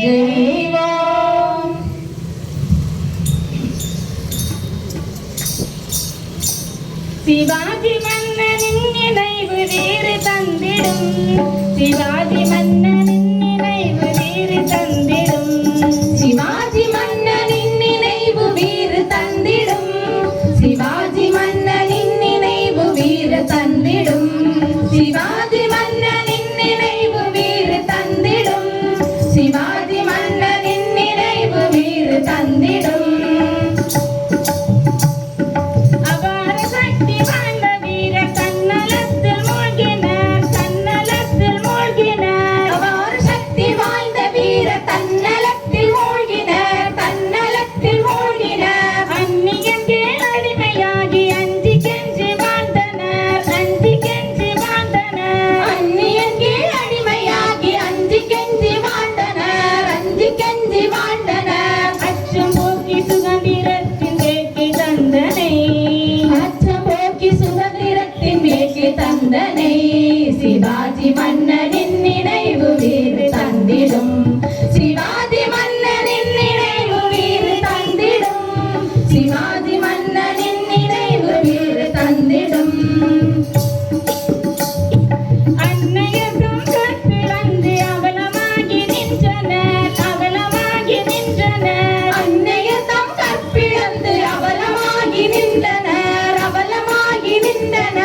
ஜெய்வோம். சிவாஜி மன்னனின் நினைவு வேறு தந்திடும், சிவாஜி மன்னனின் நினைவு வேறு தந்திடும், சிவாஜி மன்னனின் நினைவு வேறு தந்திடும், சிவாஜி மன்னனின் நினைவு வேறு தந்திடும், சிவாஜி மன்னனின் நினைவு வேறு தந்திடும், சிவாஜி மன்னனின் நினைவு வேறு தந்திடும். தந்தனை சிவாஜி மன்னனின் நினைவு வேறு தந்திடும், சிவாஜி மன்னனின் நினைவு வேறு தந்திடும், சிவாஜி மன்னனின் நினைவு வேறு தந்திடும். அன்னையரும் கற்பிழந்து அவலமாகி நின்றனர், அவலமாகி நின்றனர், அன்னையரும் கற்பிழந்து அவலமாகி நின்றனர், அவலமாகி நின்றனர்.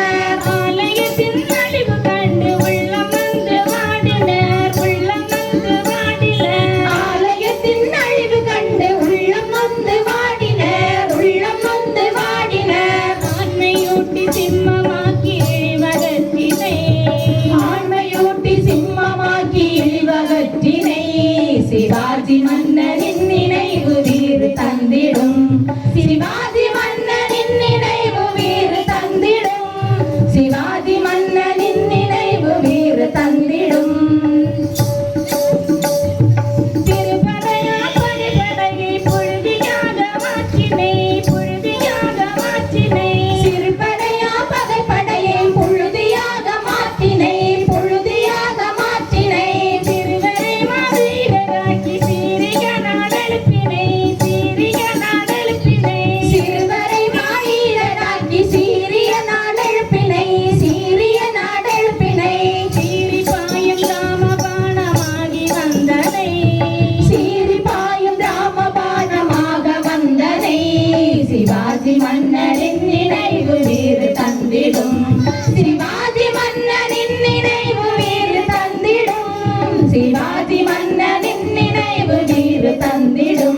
சிவாஜி மன்னனின் நினைவு வேறு தந்திடும், சிவாஜி மன்னனின் நினைவு வேறு தந்திடும், சிவாஜி மன்னனின் நினைவு வேறு தந்திடும். திருப்படையா படைப்படையை புழுதியாக மாற்றினை, புழுதியாக மாற்றினை, திருப்படையா படைப்படையை புழுதியாக மாற்றினை, புழுதியாக மாற்றினை. திருவரை மாவீரராக்கி சீரிய நாடெழுப்பினை, சீரிய நாடெழுப்பினை, சிறுவரை மாவீரராக்கி சீரிய நாடெழுப்பினை, சீரிய நாடெழுப்பினை. சீரி பாயும் ராமபாணமாகி வந்தனை, சீரி பாயும் ராமபாணமாக வந்தனை. சிவாஜி மன்னரின் நினைவு வேறு தந்திடும், சிவாஜி மன்னனின் நினைவு வேறு தந்திடும், சிவாஜி மன்னனின் நினைவு வேறு தந்திடும்.